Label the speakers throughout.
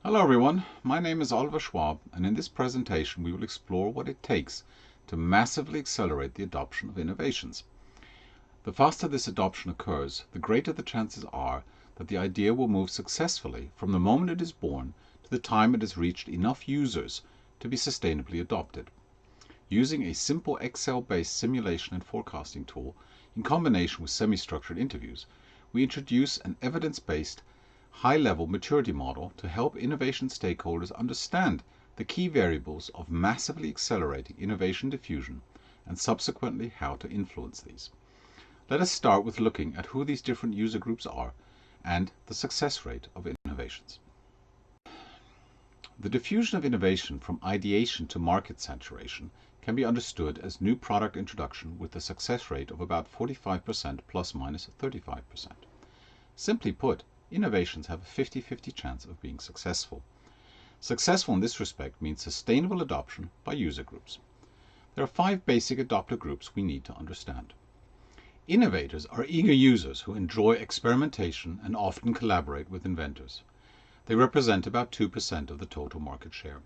Speaker 1: Hello everyone, my name is Oliver Schwab, and in this presentation we will explore what it takes to massively accelerate the adoption of innovations. The faster this adoption occurs, the greater the chances are that the idea will move successfully from the moment it is born to the time it has reached enough users to be sustainably adopted. Using a simple Excel-based simulation and forecasting tool in combination with semi-structured interviews, we introduce an evidence-based high-level maturity model to help innovation stakeholders understand the key variables of massively accelerating innovation diffusion and subsequently how to influence these. Let us start with looking at who these different user groups are and the success rate of innovations. The diffusion of innovation from ideation to market saturation can be understood as new product introduction with a success rate of about 45% plus minus 35%. Simply put, innovations have a 50-50 chance of being successful. Successful in this respect means sustainable adoption by user groups. There are 5 basic adopter groups we need to understand. Innovators are eager users who enjoy experimentation and often collaborate with inventors. They represent about 2% of the total market share.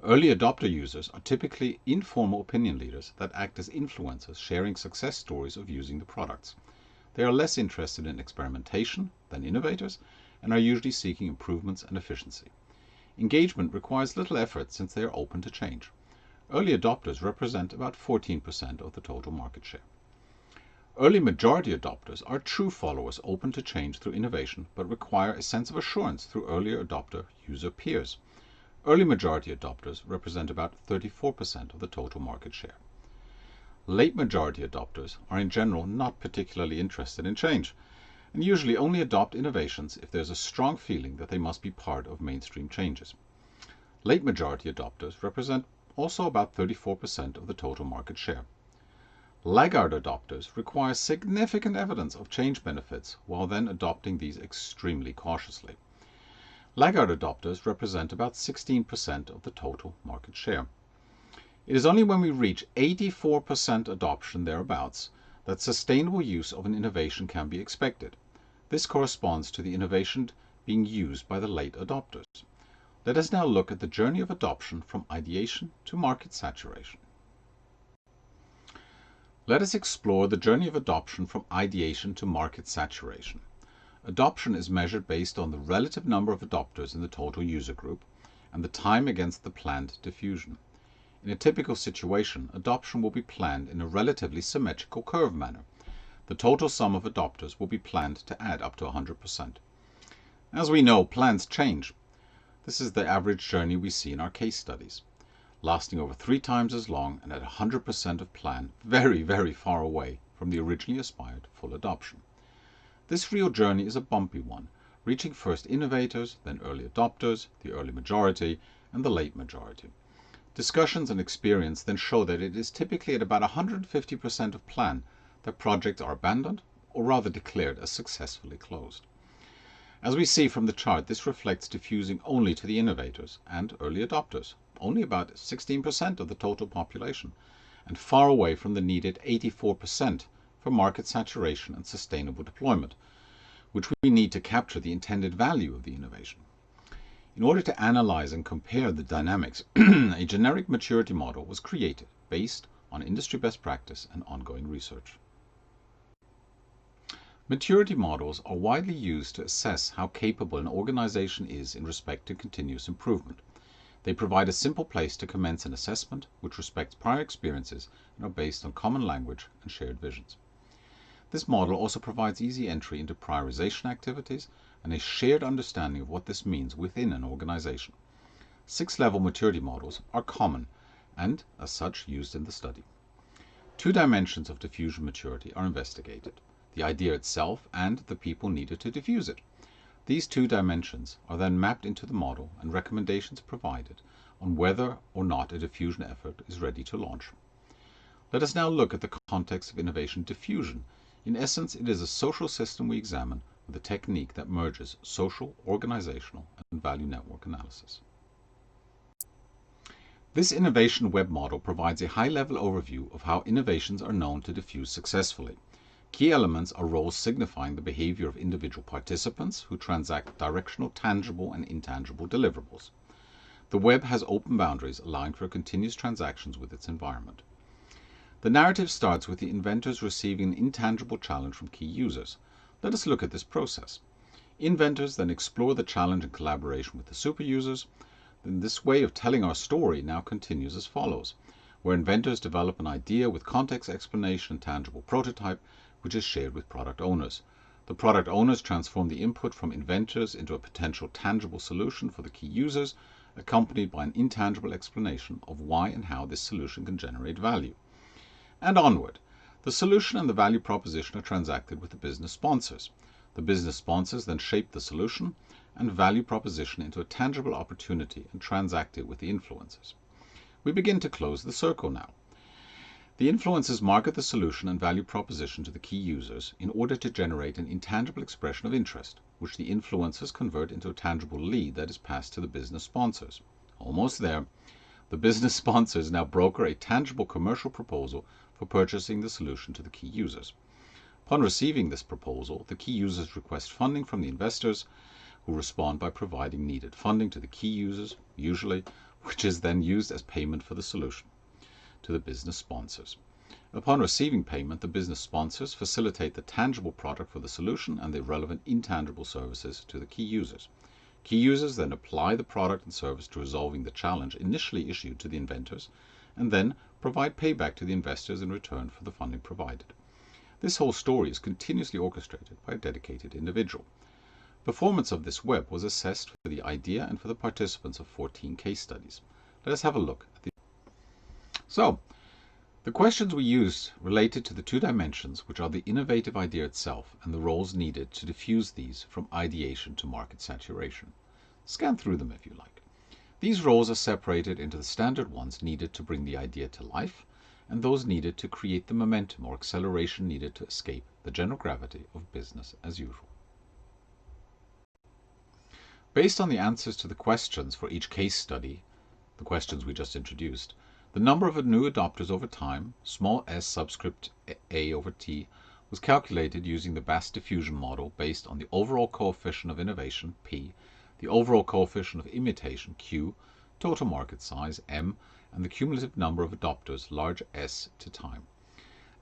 Speaker 1: Early adopter users are typically informal opinion leaders that act as influencers, sharing success stories of using the products. They are less interested in experimentation than innovators and are usually seeking improvements and efficiency. Engagement requires little effort since they are open to change. Early adopters represent about 14% of the total market share. Early majority adopters are true followers open to change through innovation but require a sense of assurance through earlier adopter user peers. Early majority adopters represent about 34% of the total market share. Late majority adopters are in general not particularly interested in change and usually only adopt innovations if there's a strong feeling that they must be part of mainstream changes. Late majority adopters represent also about 34% of the total market share. Laggard adopters require significant evidence of change benefits while then adopting these extremely cautiously. Laggard adopters represent about 16% of the total market share. It is only when we reach 84% adoption thereabouts that sustainable use of an innovation can be expected. This corresponds to the innovation being used by the late adopters. Let us now look at the journey of adoption from ideation to market saturation. Let us explore the journey of adoption from ideation to market saturation. Adoption is measured based on the relative number of adopters in the total user group and the time against the planned diffusion. In a typical situation, adoption will be planned in a relatively symmetrical curve manner. The total sum of adopters will be planned to add up to 100%. As we know, plans change. This is the average journey we see in our case studies, lasting over 3 times as long and at 100% of plan, very, very far away from the originally aspired full adoption. This real journey is a bumpy one, reaching first innovators, then early adopters, the early majority, and the late majority. Discussions and experience then show that it is typically at about 150% of plan that projects are abandoned, or rather declared as successfully closed. As we see from the chart, this reflects diffusing only to the innovators and early adopters, only about 16% of the total population, and far away from the needed 84% for market saturation and sustainable deployment, which we need to capture the intended value of the innovation. In order to analyze and compare the dynamics, a generic maturity model was created based on industry best practice and ongoing research. Maturity models are widely used to assess how capable an organization is in respect to continuous improvement. They provide a simple place to commence an assessment which respects prior experiences and are based on common language and shared visions. This model also provides easy entry into prioritization activities and a shared understanding of what this means within an organization. 6-level maturity models are common and, as such, used in the study. 2 dimensions of diffusion maturity are investigated: the idea itself and the people needed to diffuse it. These 2 dimensions are then mapped into the model and recommendations provided on whether or not a diffusion effort is ready to launch. Let us now look at the context of innovation diffusion. In essence, it is a social system we examine with a technique that merges social, organizational, and value network analysis. This innovation web model provides a high-level overview of how innovations are known to diffuse successfully. Key elements are roles signifying the behavior of individual participants who transact directional, tangible, and intangible deliverables. The web has open boundaries, allowing for continuous transactions with its environment. The narrative starts with the inventors receiving an intangible challenge from key users. Let us look at this process. Inventors then explore the challenge in collaboration with the super users. Then this way of telling our story now continues as follows, where inventors develop an idea with context, explanation, and tangible prototype, which is shared with product owners. The product owners transform the input from inventors into a potential tangible solution for the key users, accompanied by an intangible explanation of why and how this solution can generate value. And onward. The solution and the value proposition are transacted with the business sponsors. The business sponsors then shape the solution and value proposition into a tangible opportunity and transact it with the influencers. We begin to close the circle now. The influencers market the solution and value proposition to the key users in order to generate an intangible expression of interest, which the influencers convert into a tangible lead that is passed to the business sponsors. Almost there. The business sponsors now broker a tangible commercial proposal for purchasing the solution to the key users. Upon receiving this proposal, the key users request funding from the investors, who respond by providing needed funding to the key users, usually, which is then used as payment for the solution to the business sponsors. Upon receiving payment, the business sponsors facilitate the tangible product for the solution and the relevant intangible services to the key users. Key users then apply the product and service to resolving the challenge initially issued to the inventors, and then provide payback to the investors in return for the funding provided. This whole story is continuously orchestrated by a dedicated individual. Performance of this web was assessed for the idea and for the participants of 14 case studies. Let us have a look at these. So, the questions we used related to the two dimensions, which are the innovative idea itself and the roles needed to diffuse these from ideation to market saturation. Scan through them if you like. These roles are separated into the standard ones needed to bring the idea to life and those needed to create the momentum or acceleration needed to escape the general gravity of business as usual. Based on the answers to the questions for each case study, the questions we just introduced, the number of new adopters over time, small s subscript a over t, was calculated using the Bass diffusion model based on the overall coefficient of innovation, p, the overall coefficient of imitation, q, total market size, m, and the cumulative number of adopters, large S, to time.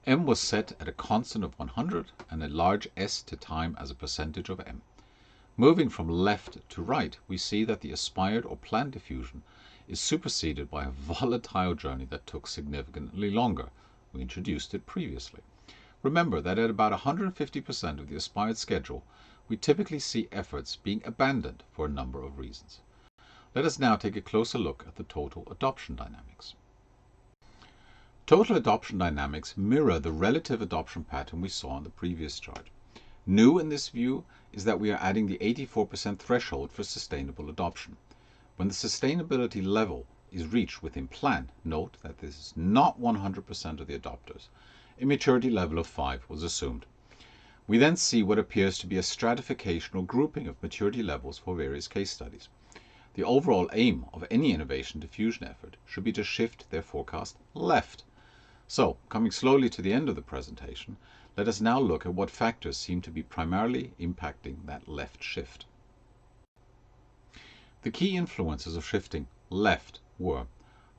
Speaker 1: M was set at a constant of 100 and a large S to time as a percentage of M. Moving from left to right, we see that the aspired or planned diffusion is superseded by a volatile journey that took significantly longer. We introduced it previously. Remember that at about 150% of the aspired schedule, we typically see efforts being abandoned for a number of reasons. Let us now take a closer look at the total adoption dynamics. Total adoption dynamics mirror the relative adoption pattern we saw on the previous chart. New in this view is that we are adding the 84% threshold for sustainable adoption. When the sustainability level is reached within plan, note that this is not 100% of the adopters. A maturity level of 5 was assumed. We then see what appears to be a stratification or grouping of maturity levels for various case studies. The overall aim of any innovation diffusion effort should be to shift their forecast left. So, coming slowly to the end of the presentation, let us now look at what factors seem to be primarily impacting that left shift. The key influences of shifting left were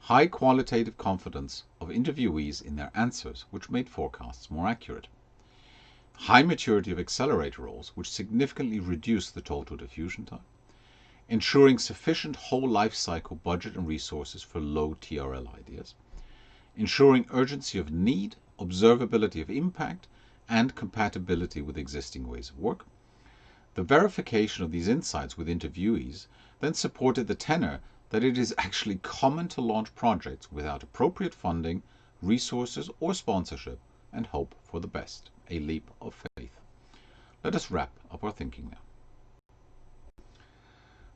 Speaker 1: high qualitative confidence of interviewees in their answers, which made forecasts more accurate. High maturity of accelerator roles, which significantly reduced the total diffusion time. Ensuring sufficient whole life cycle budget and resources for low TRL ideas. Ensuring urgency of need, observability of impact, and compatibility with existing ways of work. The verification of these insights with interviewees then supported the tenor that it is actually common to launch projects without appropriate funding, resources, or sponsorship, and hope for the best, a leap of faith. Let us wrap up our thinking now.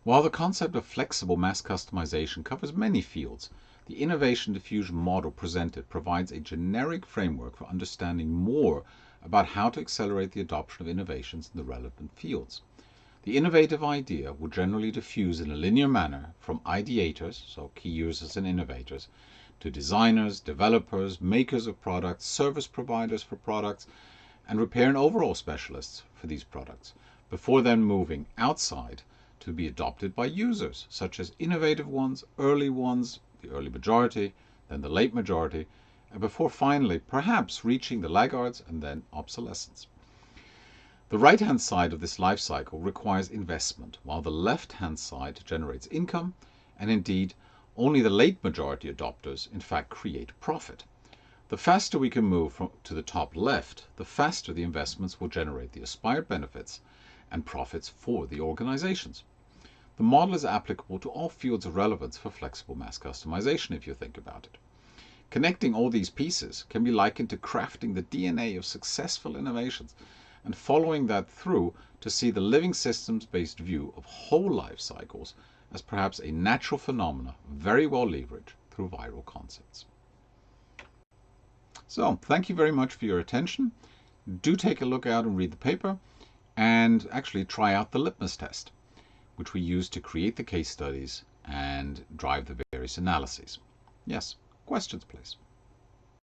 Speaker 1: While the concept of flexible mass customization covers many fields, the innovation diffusion model presented provides a generic framework for understanding more about how to accelerate the adoption of innovations in the relevant fields. The innovative idea will generally diffuse in a linear manner from ideators, so key users and innovators, to designers, developers, makers of products, service providers for products, and repair and overhaul specialists for these products, before then moving outside to be adopted by users, such as innovative ones, the early majority, then the late majority, and before finally perhaps reaching the laggards and then obsolescence. The right-hand side of this life cycle requires investment, while the left-hand side generates income, and indeed only the late majority adopters in fact create profit. The faster we can move to the top left, the faster the investments will generate the aspired benefits and profits for the organizations. The model is applicable to all fields of relevance for flexible mass customization if you think about it. Connecting all these pieces can be likened to crafting the DNA of successful innovations and following that through to see the living systems-based view of whole life cycles as perhaps a natural phenomena very well leveraged through viral concepts. So, thank you very much for your attention. Do take a look out and read the paper, and actually try out the litmus test, which we use to create the case studies and drive the various analyses. Yes, questions please.